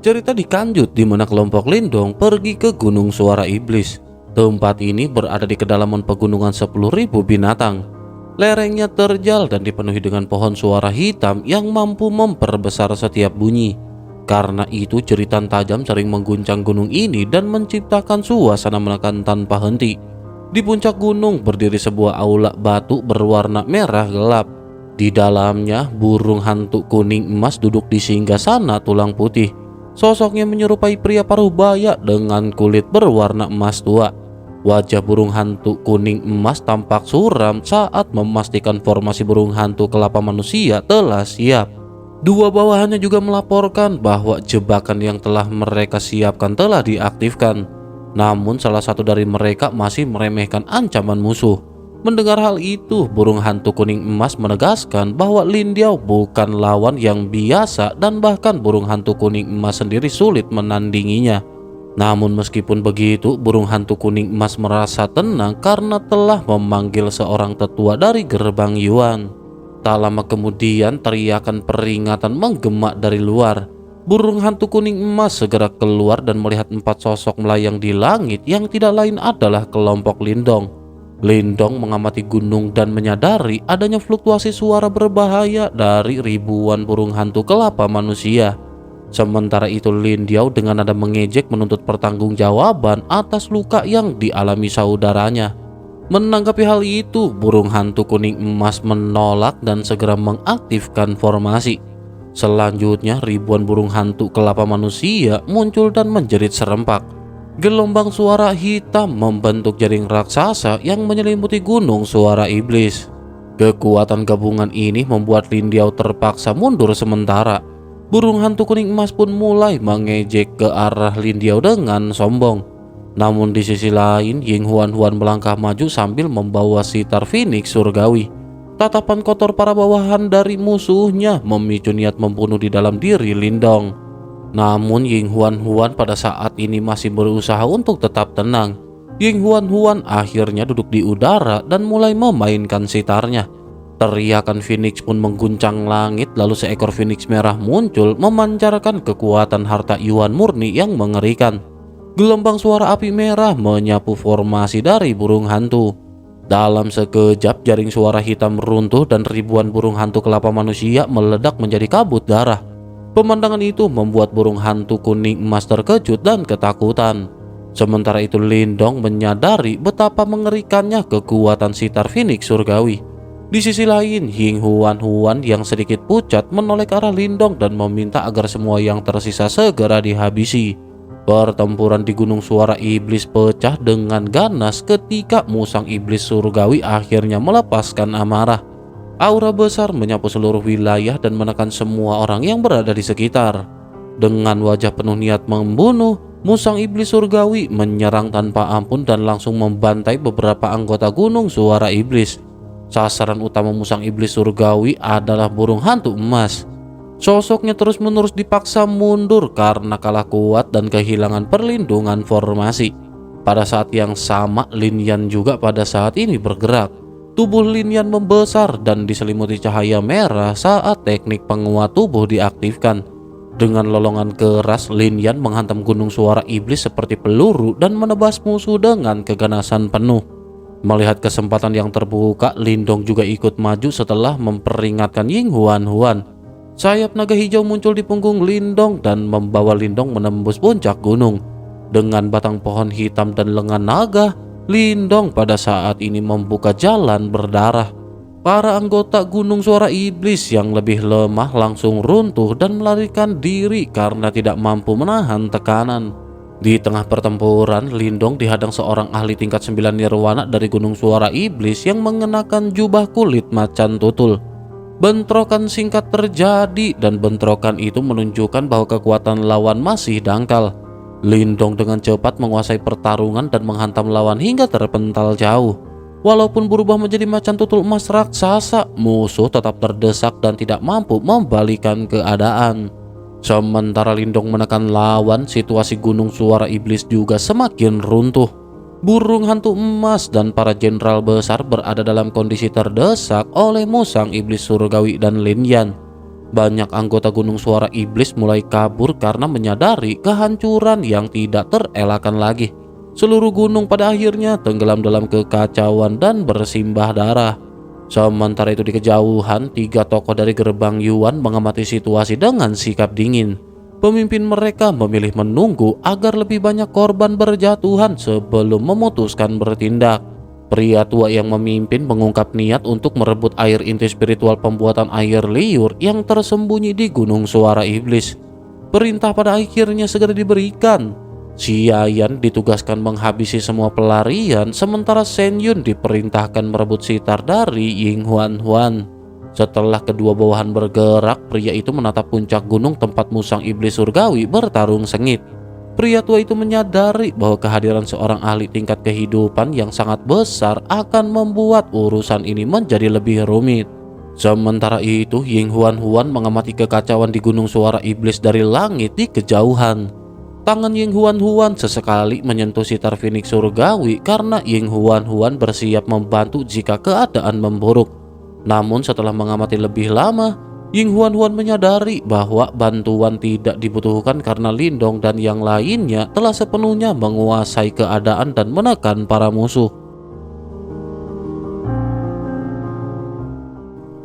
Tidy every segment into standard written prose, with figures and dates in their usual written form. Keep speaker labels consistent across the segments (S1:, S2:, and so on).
S1: Cerita dikanjut di mana kelompok Lindong pergi ke Gunung Suara Iblis. Tempat ini berada di kedalaman pegunungan 10.000 binatang. Lerengnya terjal dan dipenuhi dengan pohon suara hitam yang mampu memperbesar setiap bunyi. Karena itu jeritan tajam sering mengguncang gunung ini dan menciptakan suasana menekan tanpa henti. Di puncak gunung berdiri sebuah aula batu berwarna merah gelap. Di dalamnya burung hantu kuning emas duduk di singgasana tulang putih. Sosoknya menyerupai pria paruh baya dengan kulit berwarna emas tua. Wajah burung hantu kuning emas tampak suram saat memastikan formasi burung hantu kelapa manusia telah siap. Dua bawahannya juga melaporkan bahwa jebakan yang telah mereka siapkan telah diaktifkan. Namun salah satu dari mereka masih meremehkan ancaman musuh. Mendengar hal itu, burung hantu kuning emas menegaskan bahwa Lin Diao bukan lawan yang biasa dan bahkan burung hantu kuning emas sendiri sulit menandinginya. Namun meskipun begitu, burung hantu kuning emas merasa tenang karena telah memanggil seorang tetua dari gerbang Yuan. Tak lama kemudian teriakan peringatan menggema dari luar. Burung hantu kuning emas segera keluar dan melihat 4 sosok melayang di langit yang tidak lain adalah kelompok Lindong. Lindong mengamati gunung dan menyadari adanya fluktuasi suara berbahaya dari ribuan burung hantu kelapa manusia. Sementara itu Lin Diao dengan nada mengejek menuntut pertanggungjawaban atas luka yang dialami saudaranya. Menanggapi hal itu, burung hantu kuning emas menolak dan segera mengaktifkan formasi. Selanjutnya ribuan burung hantu kelapa manusia muncul dan menjerit serempak. Gelombang suara hitam membentuk jaring raksasa yang menyelimuti gunung suara iblis. Kekuatan gabungan ini membuat Lin Diao terpaksa mundur sementara. Burung hantu kuning emas pun mulai mengejek ke arah Lin Diao dengan sombong. Namun di sisi lain, Ying Huan Huan melangkah maju sambil membawa sitar Phoenix surgawi. Tatapan kotor para bawahan dari musuhnya memicu niat membunuh di dalam diri Lindong. Namun Ying Huan Huan pada saat ini masih berusaha untuk tetap tenang. Ying Huan Huan akhirnya duduk di udara dan mulai memainkan sitarnya. Teriakan Phoenix pun mengguncang langit, lalu seekor Phoenix merah muncul memancarkan kekuatan harta Yuan murni yang mengerikan. Gelombang suara api merah menyapu formasi dari burung hantu. Dalam sekejap jaring suara hitam runtuh dan ribuan burung hantu kelapa manusia meledak menjadi kabut darah. Pemandangan itu membuat burung hantu kuning emas terkejut dan ketakutan. Sementara itu Lindong menyadari betapa mengerikannya kekuatan sitar Phoenix surgawi. Di sisi lain, Ying Huan Huan yang sedikit pucat menoleh ke arah Lindong dan meminta agar semua yang tersisa segera dihabisi. Pertempuran di Gunung Suara Iblis pecah dengan ganas ketika musang iblis surgawi akhirnya melepaskan amarah. Aura besar menyapu seluruh wilayah dan menekan semua orang yang berada di sekitar. Dengan wajah penuh niat membunuh, musang iblis surgawi menyerang tanpa ampun dan langsung membantai beberapa anggota Gunung Suara Iblis. Sasaran utama musang iblis surgawi adalah burung hantu emas. Sosoknya terus-menerus dipaksa mundur karena kalah kuat dan kehilangan perlindungan formasi. Pada saat yang sama, Lin Yan juga pada saat ini bergerak. Tubuh Lin Yan membesar dan diselimuti cahaya merah saat teknik penguat tubuh diaktifkan. Dengan lolongan keras, Lin Yan menghantam Gunung Suara Iblis seperti peluru dan menebas musuh dengan keganasan penuh. Melihat kesempatan yang terbuka, Lindong juga ikut maju setelah memperingatkan Ying Huan Huan. Sayap naga hijau muncul di punggung Lindong dan membawa Lindong menembus puncak gunung. Dengan batang pohon hitam dan lengan naga, Lindong pada saat ini membuka jalan berdarah. Para anggota Gunung Suara Iblis yang lebih lemah langsung runtuh dan melarikan diri karena tidak mampu menahan tekanan. Di tengah pertempuran, Lindong dihadang seorang ahli tingkat 9 nirwana dari Gunung Suara Iblis yang mengenakan jubah kulit macan tutul. Bentrokan singkat terjadi dan bentrokan itu menunjukkan bahwa kekuatan lawan masih dangkal. Lindong dengan cepat menguasai pertarungan dan menghantam lawan hingga terpental jauh. Walaupun berubah menjadi macan tutul emas raksasa, musuh tetap terdesak dan tidak mampu membalikan keadaan. Sementara Lindong menekan lawan, situasi Gunung Suara Iblis juga semakin runtuh. Burung hantu emas dan para jenderal besar berada dalam kondisi terdesak oleh musang iblis surgawi dan Lin Yan. Banyak anggota Gunung Suara Iblis mulai kabur karena menyadari kehancuran yang tidak terelakkan lagi. Seluruh gunung pada akhirnya tenggelam dalam kekacauan dan bersimbah darah. Sementara itu di kejauhan, 3 tokoh dari gerbang Yuan mengamati situasi dengan sikap dingin. Pemimpin mereka memilih menunggu agar lebih banyak korban berjatuhan sebelum memutuskan bertindak. Pria tua yang memimpin mengungkap niat untuk merebut air inti spiritual pembuatan air liur yang tersembunyi di Gunung Suara Iblis. Perintah pada akhirnya segera diberikan. Xiayan ditugaskan menghabisi semua pelarian, sementara Shen Yun diperintahkan merebut sitar dari Ying Huan Huan. Setelah kedua bawahan bergerak, pria itu menatap puncak gunung tempat musang iblis surgawi bertarung sengit. Pria tua itu menyadari bahwa kehadiran seorang ahli tingkat kehidupan yang sangat besar akan membuat urusan ini menjadi lebih rumit. Sementara itu, Ying Huan Huan mengamati kekacauan di Gunung Suara Iblis dari langit di kejauhan. Tangan Ying Huan Huan sesekali menyentuh sitar Phoenix surgawi karena Ying Huan Huan bersiap membantu jika keadaan memburuk. Namun setelah mengamati lebih lama, Ying Huan Huan menyadari bahwa bantuan tidak dibutuhkan karena Lindong dan yang lainnya telah sepenuhnya menguasai keadaan dan menekan para musuh.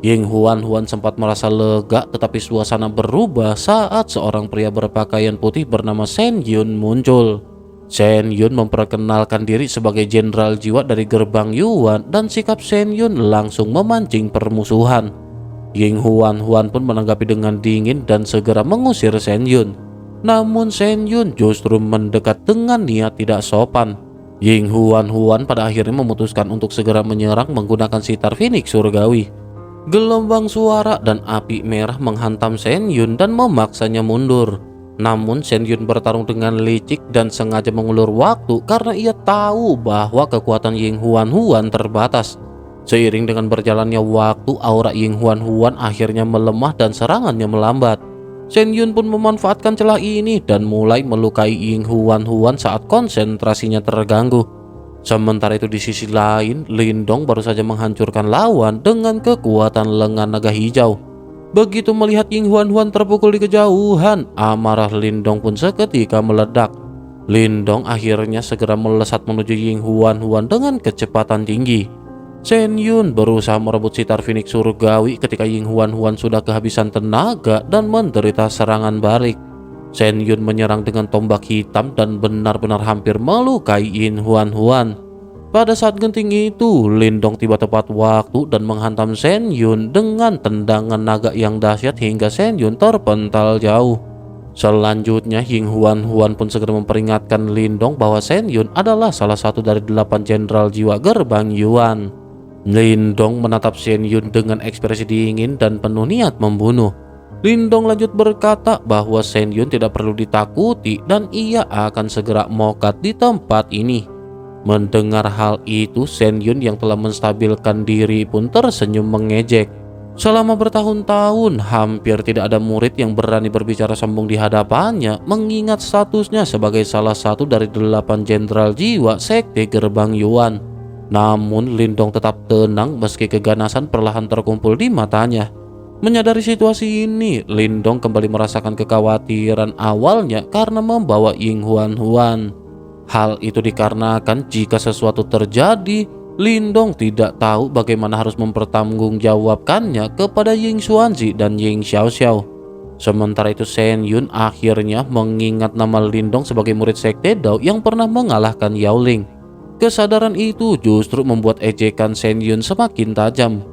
S1: Ying Huan Huan sempat merasa lega, tetapi suasana berubah saat seorang pria berpakaian putih bernama Shen Yun muncul. Shen Yun memperkenalkan diri sebagai jenderal jiwa dari gerbang Yuan dan sikap Shen Yun langsung memancing permusuhan. Ying Huan Huan pun menanggapi dengan dingin dan segera mengusir Shen Yun. Namun Shen Yun justru mendekat dengan niat tidak sopan. Ying Huan Huan pada akhirnya memutuskan untuk segera menyerang menggunakan sitar Phoenix surgawi. Gelombang suara dan api merah menghantam Shen Yun dan memaksanya mundur. Namun Shen Yun bertarung dengan licik dan sengaja mengulur waktu karena ia tahu bahwa kekuatan Ying Huan Huan terbatas. Seiring dengan berjalannya waktu, aura Ying Huan Huan akhirnya melemah dan serangannya melambat. Shen Yun pun memanfaatkan celah ini dan mulai melukai Ying Huan Huan saat konsentrasinya terganggu. Sementara itu di sisi lain, Lindong baru saja menghancurkan lawan dengan kekuatan lengan naga hijau. Begitu melihat Ying Huan Huan terpukul di kejauhan, amarah Lindong pun seketika meledak. Lindong akhirnya segera melesat menuju Ying Huan Huan dengan kecepatan tinggi. Shen Yun berusaha merebut sitar Phoenix surgawi ketika Ying Huan Huan sudah kehabisan tenaga dan menderita serangan balik. Shen Yun menyerang dengan tombak hitam dan benar-benar hampir melukai Ying Huan Huan. Pada saat genting itu, Lindong tiba tepat waktu dan menghantam Shen Yun dengan tendangan naga yang dahsyat hingga Shen Yun terpental jauh. Selanjutnya, Ying Huan Huan pun segera memperingatkan Lindong bahwa Shen Yun adalah salah satu dari 8 jenderal jiwa gerbang Yuan. Lindong menatap Shen Yun dengan ekspresi dingin dan penuh niat membunuh. Lindong lanjut berkata bahwa Shen Yun tidak perlu ditakuti dan ia akan segera mokat di tempat ini. Mendengar hal itu, Shen Yun yang telah menstabilkan diri pun tersenyum mengejek. Selama bertahun-tahun, hampir tidak ada murid yang berani berbicara sombong di hadapannya, mengingat statusnya sebagai salah satu dari 8 jenderal jiwa sekte gerbang Yuan. Namun Lindong tetap tenang meski keganasan perlahan terkumpul di matanya. Menyadari situasi ini, Lindong kembali merasakan kekhawatiran awalnya karena membawa Ying Huan Huan. Hal itu dikarenakan jika sesuatu terjadi, Lindong tidak tahu bagaimana harus mempertanggungjawabkannya kepada Ying Xuanzi dan Ying Xiaoxiao. Sementara itu Shen Yun akhirnya mengingat nama Lindong sebagai murid sekte Dao yang pernah mengalahkan Yao Ling. Kesadaran itu justru membuat ejekan Shen Yun semakin tajam.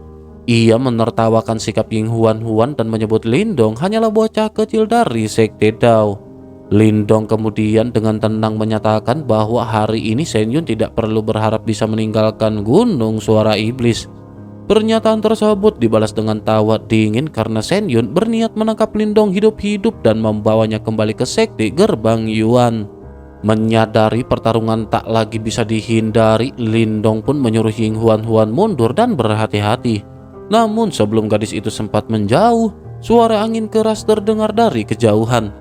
S1: Ia menertawakan sikap Ying Huan Huan dan menyebut Lindong hanyalah bocah kecil dari sekte Dao. Lindong kemudian dengan tenang menyatakan bahwa hari ini Shen Yun tidak perlu berharap bisa meninggalkan Gunung Suara Iblis. Pernyataan tersebut dibalas dengan tawa dingin karena Shen Yun berniat menangkap Lindong hidup-hidup dan membawanya kembali ke sekte gerbang Yuan. Menyadari pertarungan tak lagi bisa dihindari, Lindong pun menyuruh Ying Huan Huan mundur dan berhati-hati. Namun sebelum gadis itu sempat menjauh, suara angin keras terdengar dari kejauhan.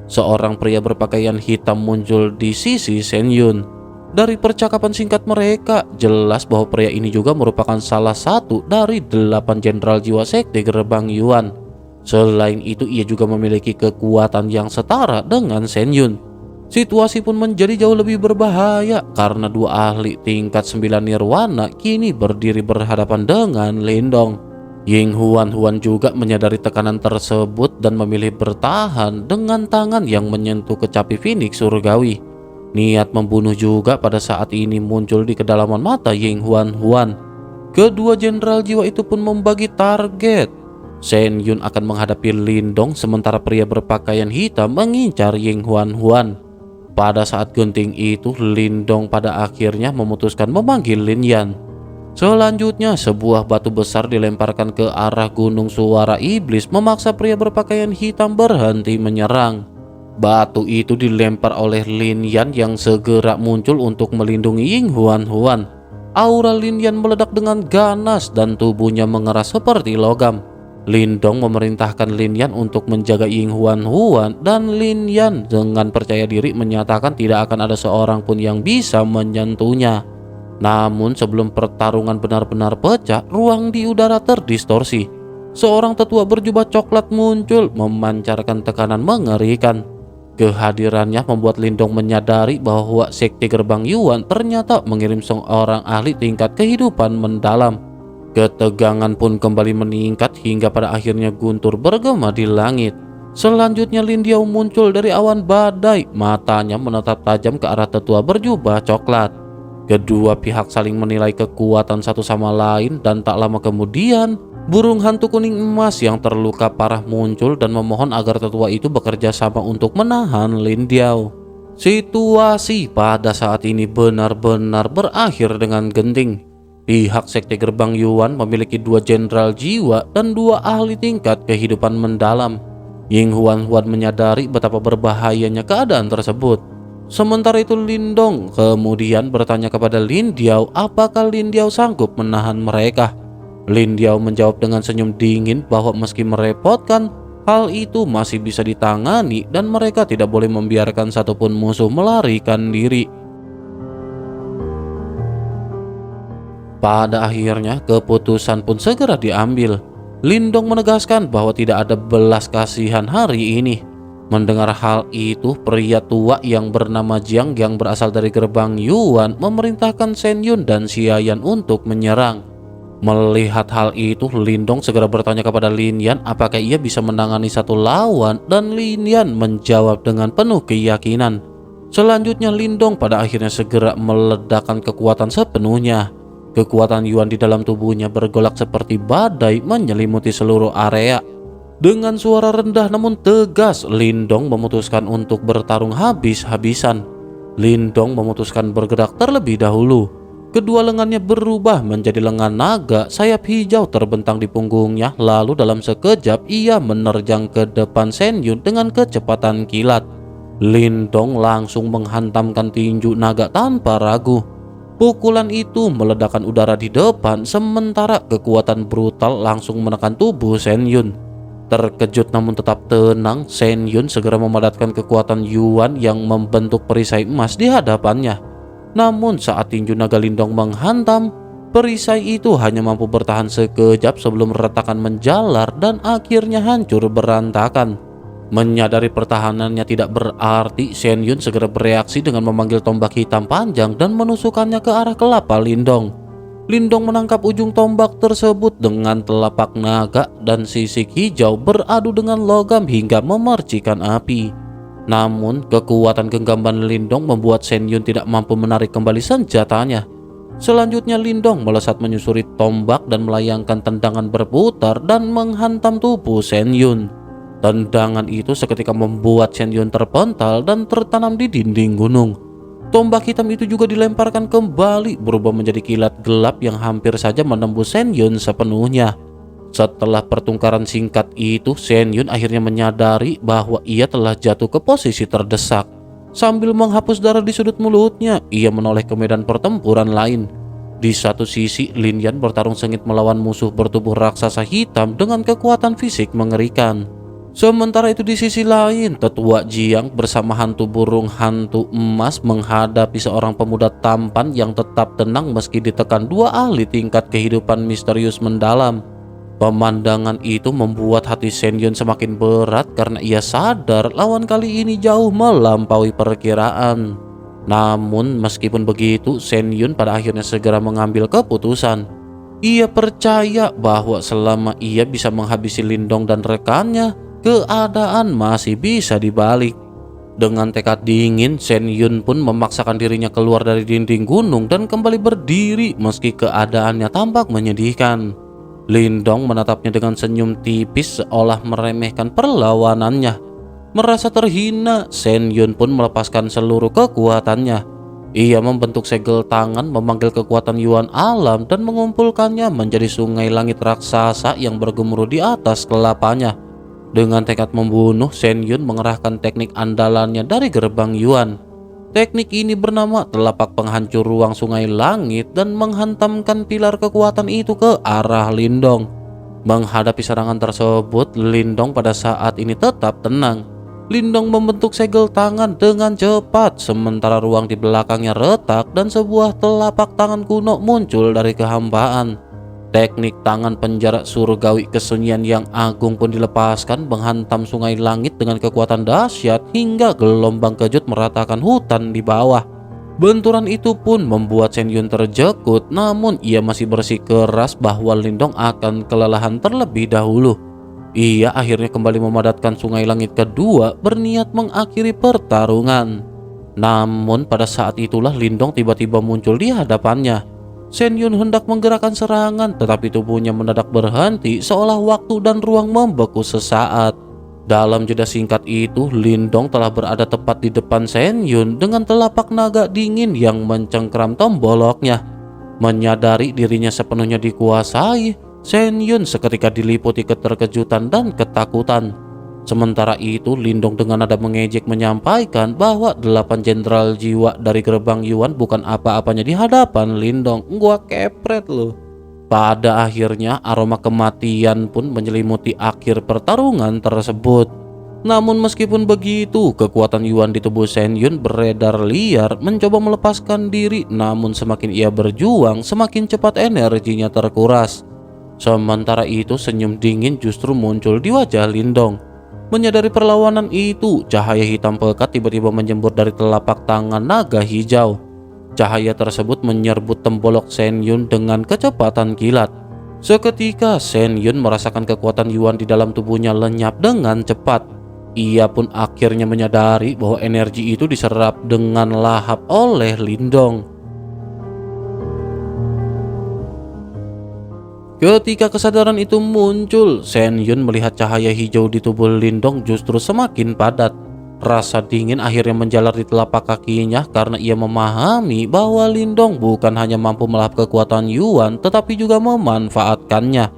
S1: Seorang pria berpakaian hitam muncul di sisi Shen Yun. Dari percakapan singkat mereka, jelas bahwa pria ini juga merupakan salah satu dari 8 jenderal jiwa sekte gerbang Yuan. Selain itu, ia juga memiliki kekuatan yang setara dengan Shen Yun. Situasi pun menjadi jauh lebih berbahaya karena dua ahli tingkat 9 nirwana kini berdiri berhadapan dengan Lindong. Ying Huan juga menyadari tekanan tersebut dan memilih bertahan dengan tangan yang menyentuh kecapi Phoenix surgawi. Niat membunuh juga pada saat ini muncul di kedalaman mata Ying Huan. Kedua jenderal jiwa itu pun membagi target. Shen Yun akan menghadapi Lindong sementara pria berpakaian hitam mengincar Ying Huan. Pada saat genting itu, Lindong pada akhirnya memutuskan memanggil Lin Yan. Selanjutnya, sebuah batu besar dilemparkan ke arah gunung suara iblis memaksa pria berpakaian hitam berhenti menyerang. Batu itu dilempar oleh Lin Yan yang segera muncul untuk melindungi Ying Huan. Aura Lin Yan meledak dengan ganas dan tubuhnya mengeras seperti logam. Lindong memerintahkan Lin Yan untuk menjaga Ying Huan dan Lin Yan dengan percaya diri menyatakan tidak akan ada seorang pun yang bisa menyentuhnya. Namun sebelum pertarungan benar-benar pecah, ruang di udara terdistorsi. Seorang tetua berjubah coklat muncul memancarkan tekanan mengerikan. Kehadirannya membuat Lindong menyadari bahwa Sekte Gerbang Yuan ternyata mengirim seorang ahli tingkat kehidupan mendalam. Ketegangan pun kembali meningkat hingga pada akhirnya guntur bergema di langit. Selanjutnya Lin Diao muncul dari awan badai, matanya menatap tajam ke arah tetua berjubah coklat. Kedua pihak saling menilai kekuatan satu sama lain dan tak lama kemudian burung hantu kuning emas yang terluka parah muncul dan memohon agar tetua itu bekerja sama untuk menahan Lin Diao. Situasi pada saat ini benar-benar berakhir dengan genting. Pihak Sekte Gerbang Yuan memiliki 2 jenderal jiwa dan 2 ahli tingkat kehidupan mendalam. Ying Huan menyadari betapa berbahayanya keadaan tersebut. Sementara itu Lindong kemudian bertanya kepada Lin Diao apakah Lin Diao sanggup menahan mereka. Lin Diao menjawab dengan senyum dingin bahwa meski merepotkan, hal itu masih bisa ditangani dan mereka tidak boleh membiarkan satupun musuh melarikan diri. Pada akhirnya keputusan pun segera diambil. Lindong menegaskan bahwa tidak ada belas kasihan hari ini. Mendengar hal itu, pria tua yang bernama Jiang yang berasal dari Gerbang Yuan memerintahkan Shen Yun dan Xia Yan untuk menyerang. Melihat hal itu, Lindong segera bertanya kepada Lin Yan apakah ia bisa menangani satu lawan dan Lin Yan menjawab dengan penuh keyakinan. Selanjutnya Lindong pada akhirnya segera meledakkan kekuatan sepenuhnya. Kekuatan Yuan di dalam tubuhnya bergolak seperti badai menyelimuti seluruh area. Dengan suara rendah namun tegas, Lindong memutuskan untuk bertarung habis-habisan. Lindong memutuskan bergerak terlebih dahulu. Kedua lengannya berubah menjadi lengan naga, sayap hijau terbentang di punggungnya, lalu dalam sekejap ia menerjang ke depan Shen Yun dengan kecepatan kilat. Lindong langsung menghantamkan tinju naga tanpa ragu. Pukulan itu meledakkan udara di depan, sementara kekuatan brutal langsung menekan tubuh Shen Yun. Terkejut namun tetap tenang, Shen Yun segera memadatkan kekuatan Yuan yang membentuk perisai emas di hadapannya. Namun saat tinju naga Lindong menghantam, perisai itu hanya mampu bertahan sekejap sebelum retakan menjalar dan akhirnya hancur berantakan. Menyadari pertahanannya tidak berarti, Shen Yun segera bereaksi dengan memanggil tombak hitam panjang dan menusukkannya ke arah kelapa Lindong. Lindong menangkap ujung tombak tersebut dengan telapak naga dan sisik hijau beradu dengan logam hingga memercikan api. Namun kekuatan genggaman Lindong membuat Shen Yun tidak mampu menarik kembali senjatanya. Selanjutnya Lindong melesat menyusuri tombak dan melayangkan tendangan berputar dan menghantam tubuh Shen Yun. Tendangan itu seketika membuat Shen Yun terpental dan tertanam di dinding gunung. Tombak hitam itu juga dilemparkan kembali, berubah menjadi kilat gelap yang hampir saja menembus Shen Yun sepenuhnya. Setelah pertengkaran singkat itu, Shen Yun akhirnya menyadari bahwa ia telah jatuh ke posisi terdesak. Sambil menghapus darah di sudut mulutnya, ia menoleh ke medan pertempuran lain. Di satu sisi, Lin Yan bertarung sengit melawan musuh bertubuh raksasa hitam dengan kekuatan fisik mengerikan. Sementara itu di sisi lain, tetua Jiang bersama hantu burung hantu emas menghadapi seorang pemuda tampan yang tetap tenang meski ditekan 2 ahli tingkat kehidupan misterius mendalam. Pemandangan itu membuat hati Shen Yun semakin berat karena ia sadar lawan kali ini jauh melampaui perkiraan. Namun meskipun begitu, Shen Yun pada akhirnya segera mengambil keputusan. Ia percaya bahwa selama ia bisa menghabisi Lindong dan rekannya, keadaan masih bisa dibalik. Dengan tekad dingin, Shen Yun pun memaksakan dirinya keluar dari dinding gunung dan kembali berdiri meski keadaannya tampak menyedihkan. Lindong menatapnya dengan senyum tipis seolah meremehkan perlawanannya. Merasa terhina, Shen Yun pun melepaskan seluruh kekuatannya. Ia membentuk segel tangan, memanggil kekuatan Yuan alam dan mengumpulkannya menjadi sungai langit raksasa yang bergemuruh di atas kelapanya. Dengan tekad membunuh, Shen Yun mengerahkan teknik andalannya dari gerbang Yuan. Teknik ini bernama telapak penghancur ruang sungai langit dan menghantamkan pilar kekuatan itu ke arah Lindong. Menghadapi serangan tersebut, Lindong pada saat ini tetap tenang. Lindong membentuk segel tangan dengan cepat, sementara ruang di belakangnya retak dan sebuah telapak tangan kuno muncul dari kehampaan. Teknik tangan penjara surgawi kesunyian yang agung pun dilepaskan, menghantam sungai langit dengan kekuatan dahsyat hingga gelombang kejut meratakan hutan di bawah. Benturan itu pun membuat Shen Yun terjekut, namun ia masih bersikeras bahwa Lindong akan kelelahan terlebih dahulu. Ia akhirnya kembali memadatkan sungai langit kedua, berniat mengakhiri pertarungan. Namun pada saat itulah Lindong tiba-tiba muncul di hadapannya. Shen Yun hendak menggerakkan serangan, tetapi tubuhnya mendadak berhenti seolah waktu dan ruang membeku sesaat. Dalam jeda singkat itu, Lindong telah berada tepat di depan Shen Yun dengan telapak naga dingin yang mencengkram tomboloknya. Menyadari dirinya sepenuhnya dikuasai, Shen Yun seketika diliputi keterkejutan dan ketakutan. Sementara itu, Lindong dengan nada mengejek menyampaikan bahwa 8 jenderal jiwa dari gerbang Yuan bukan apa-apanya di hadapan Lindong. Gua kepret loh. Pada akhirnya aroma kematian pun menyelimuti akhir pertarungan tersebut. Namun meskipun begitu, kekuatan Yuan di tubuh Shen Yun beredar liar mencoba melepaskan diri, namun semakin ia berjuang, semakin cepat energinya terkuras. Sementara itu, senyum dingin justru muncul di wajah Lindong. Menyadari perlawanan itu, cahaya hitam pekat tiba-tiba menjembur dari telapak tangan naga hijau. Cahaya tersebut menyerbut tembolok Shen Yun dengan kecepatan kilat. Seketika Shen Yun merasakan kekuatan Yuan di dalam tubuhnya lenyap dengan cepat. Ia pun akhirnya menyadari bahwa energi itu diserap dengan lahap oleh Lindong. Ketika kesadaran itu muncul, Shen Yun melihat cahaya hijau di tubuh Lindong justru semakin padat. Rasa dingin akhirnya menjalar di telapak kakinya karena ia memahami bahwa Lindong bukan hanya mampu melahap kekuatan Yuan, tetapi juga memanfaatkannya.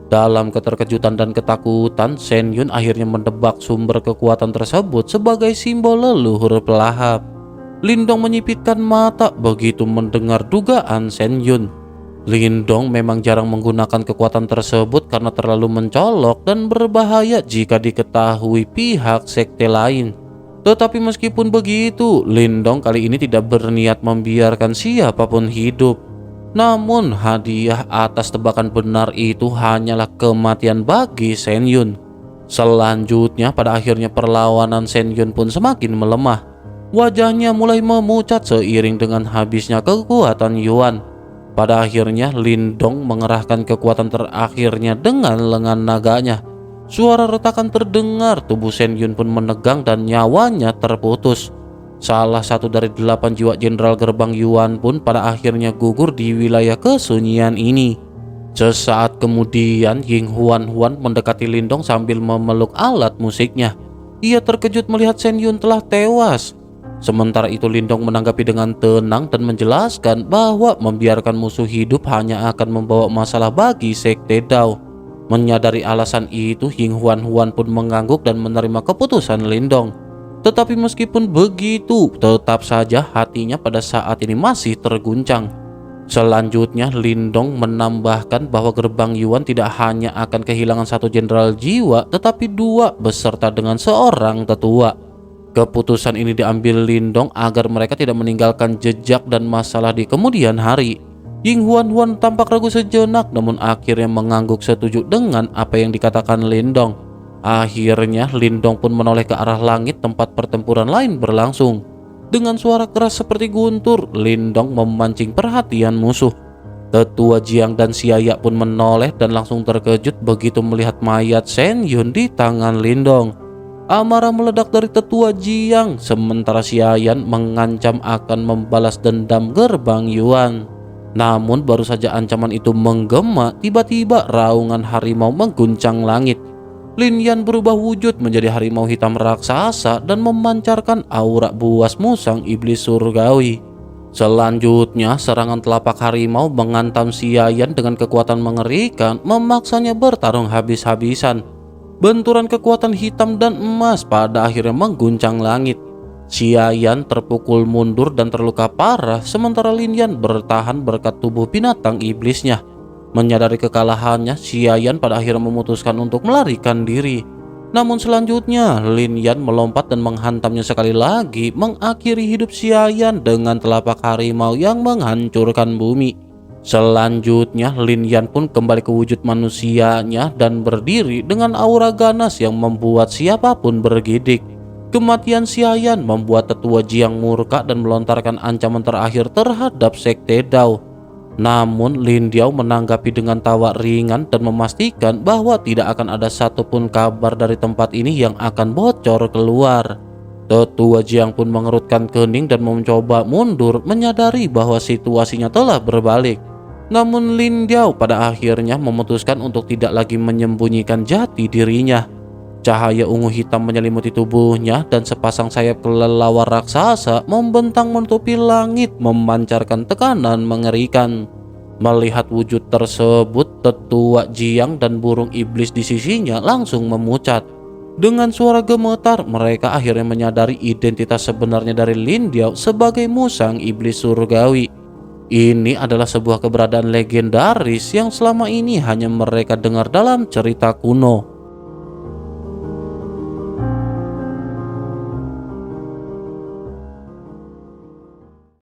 S1: Dalam keterkejutan dan ketakutan, Shen Yun akhirnya mendebak sumber kekuatan tersebut sebagai simbol leluhur pelahap. Lindong menyipitkan mata begitu mendengar dugaan Shen Yun. Lindong memang jarang menggunakan kekuatan tersebut karena terlalu mencolok dan berbahaya jika diketahui pihak sekte lain. Tetapi meskipun begitu, Lindong kali ini tidak berniat membiarkan siapapun hidup. Namun hadiah atas tebakan benar itu hanyalah kematian bagi Shen Yun. Selanjutnya pada akhirnya perlawanan Shen Yun pun semakin melemah. Wajahnya mulai memucat seiring dengan habisnya kekuatan Yuan. Pada akhirnya Lindong mengerahkan kekuatan terakhirnya dengan lengan naganya. Suara retakan terdengar, tubuh Shen Yun pun menegang dan nyawanya terputus. Salah satu dari 8 jiwa jenderal gerbang Yuan pun pada akhirnya gugur di wilayah kesunyian ini. Sesaat kemudian Ying Huan mendekati Lindong sambil memeluk alat musiknya. Ia terkejut melihat Shen Yun telah tewas. Sementara itu Lindong menanggapi dengan tenang dan menjelaskan bahwa membiarkan musuh hidup hanya akan membawa masalah bagi Sekte Dao. Menyadari alasan itu, Ying Huan pun mengangguk dan menerima keputusan Lindong. Tetapi meskipun begitu, tetap saja hatinya pada saat ini masih terguncang. Selanjutnya Lindong menambahkan bahwa gerbang Yuan tidak hanya akan kehilangan 1 jenderal jiwa, tetapi 2 beserta dengan seorang tetua. Keputusan ini diambil Lindong agar mereka tidak meninggalkan jejak dan masalah di kemudian hari. Ying Huan tampak ragu sejenak, namun akhirnya mengangguk setuju dengan apa yang dikatakan Lindong. Akhirnya Lindong pun menoleh ke arah langit tempat pertempuran lain berlangsung. Dengan suara keras seperti guntur, Lindong memancing perhatian musuh. Tetua Jiang dan Xiayak pun menoleh dan langsung terkejut begitu melihat mayat Shen Yun di tangan Lindong. Amarah meledak dari Tetua Jiang, sementara Xiayan mengancam akan membalas dendam gerbang Yuan. Namun baru saja ancaman itu menggema, tiba-tiba raungan harimau mengguncang langit. Lin Yan berubah wujud menjadi harimau hitam raksasa dan memancarkan aura buas musang iblis surgawi. Selanjutnya, serangan telapak harimau menghantam Xiayan dengan kekuatan mengerikan, memaksanya bertarung habis-habisan. Benturan kekuatan hitam dan emas pada akhirnya mengguncang langit. Xiayan terpukul mundur dan terluka parah, sementara Lin Yan bertahan berkat tubuh binatang iblisnya. Menyadari kekalahannya, Xiayan pada akhirnya memutuskan untuk melarikan diri. Namun selanjutnya, Lin Yan melompat dan menghantamnya sekali lagi, mengakhiri hidup Xiayan dengan telapak harimau yang menghancurkan bumi. Selanjutnya, Lin Yan pun kembali ke wujud manusianya dan berdiri dengan aura ganas yang membuat siapapun bergidik. Kematian Xiayan membuat Tetua Jiang murka dan melontarkan ancaman terakhir terhadap Sekte Dao. Namun Lin Diao menanggapi dengan tawa ringan dan memastikan bahwa tidak akan ada satupun kabar dari tempat ini yang akan bocor keluar. Tetua Jiang pun mengerutkan kening dan mencoba mundur, menyadari bahwa situasinya telah berbalik. Namun Lin Diao pada akhirnya memutuskan untuk tidak lagi menyembunyikan jati dirinya. Cahaya ungu hitam menyelimuti tubuhnya dan sepasang sayap kelelawar raksasa membentang menutupi langit, memancarkan tekanan mengerikan. Melihat wujud tersebut, Tetua Jiang dan burung iblis di sisinya langsung memucat. Dengan suara gemetar, mereka akhirnya menyadari identitas sebenarnya dari Lin Diao sebagai musang iblis surgawi. Ini adalah sebuah keberadaan legendaris yang selama ini hanya mereka dengar dalam cerita kuno.